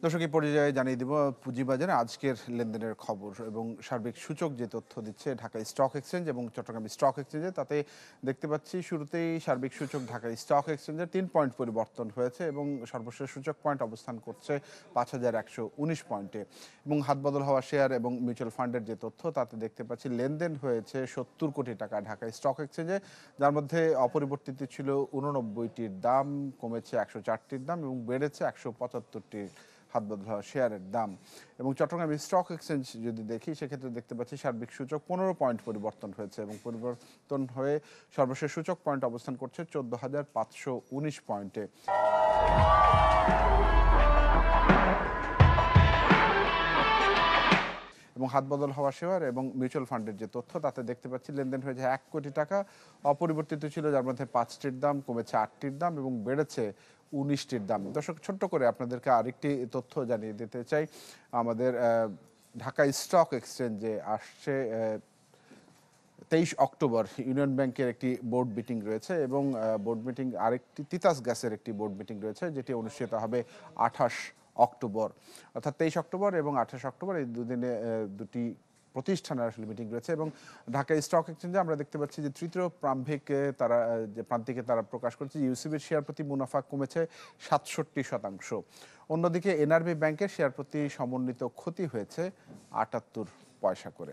দর্শক এই পর্যায়ে জানিয়ে দিব পুঁজিবাজারে আজকের লেনদেনের খবর এবং সার্বিক সূচক যে তথ্য দিচ্ছে ঢাকা স্টক এক্সচেঞ্জ এবং চট্টগ্রাম স্টক এক্সচেঞ্জে, তাতে দেখতে পাচ্ছি শুরুতেই সার্বিক সূচক ঢাকা স্টক এক্সচেঞ্জের 3 পয়েন্ট পরিবর্তন হয়েছে এবং সর্বশেষ সূচক পয়েন্ট অবস্থান করছে 5,119 পয়েন্টে। এবং হাতবদল হওয়া শেয়ার এবং মিউচুয়াল ফান্ডের যে তথ্য তাতে দেখতে পাচ্ছি লেনদেন হয়েছে 70 কোটি টাকা ঢাকা স্টক এক্সচেঞ্জে, যার মধ্যে অপরিবর্তিত ছিল 89টির দাম, কমেছে 104টির দাম এবং বেড়েছে 175টির হাত বদল হওয়া শেয়ারের দাম। এবং চট্টগ্রাম স্টক এক্সচেঞ্জ যদি দেখি সেক্ষেত্রে দেখতে পাচ্ছি সার্বিক সূচক 15 পয়েন্ট পরিবর্তন হয়েছে এবং পরিবর্তন হয়ে সর্বশেষ সূচক পয়েন্ট অবস্থান করছে 14,519 পয়েন্টে। এবং হাত বদল হওয়া শেয়ার এবং মিউচুয়াল ফান্ডের যে তথ্য তাতে দেখতে পাচ্ছি লেনদেন হয়েছে 1 কোটি টাকা, অপরিবর্তিত ছিল, যার মধ্যে 5টির দাম, কমেছে 8টির দাম এবং বেড়েছে 19টির দাম। দর্শক, ছোট্ট করে আপনাদেরকে আরেকটি তথ্য জানিয়ে দিতে চাই। আমাদের ঢাকা স্টক এক্সচেঞ্জে আসছে 23 অক্টোবর ইউনিয়ন ব্যাংকের একটি বোর্ড মিটিং রয়েছে এবং বোর্ড মিটিং আরেকটি তিতাস গ্যাসের একটি বোর্ড মিটিং রয়েছে, যেটি অনুষ্ঠিত হবে 28 অক্টোবর। অর্থাৎ 23 অক্টোবর এবং 28 অক্টোবর এই দুদিনে দুটি প্রতিষ্ঠানের আসলে মিটিং রয়েছে। এবং ঢাকা স্টক এক্সচেঞ্জে আমরা দেখতে পাচ্ছি যে তৃতীয় প্রান্তিকে তারা প্রকাশ করেছে ইউসিবির শেয়ার প্রতি মুনাফা কমেছে 67%। অন্যদিকে এনআরবি ব্যাংকের শেয়ার প্রতি সমন্বিত ক্ষতি হয়েছে 78 পয়সা করে।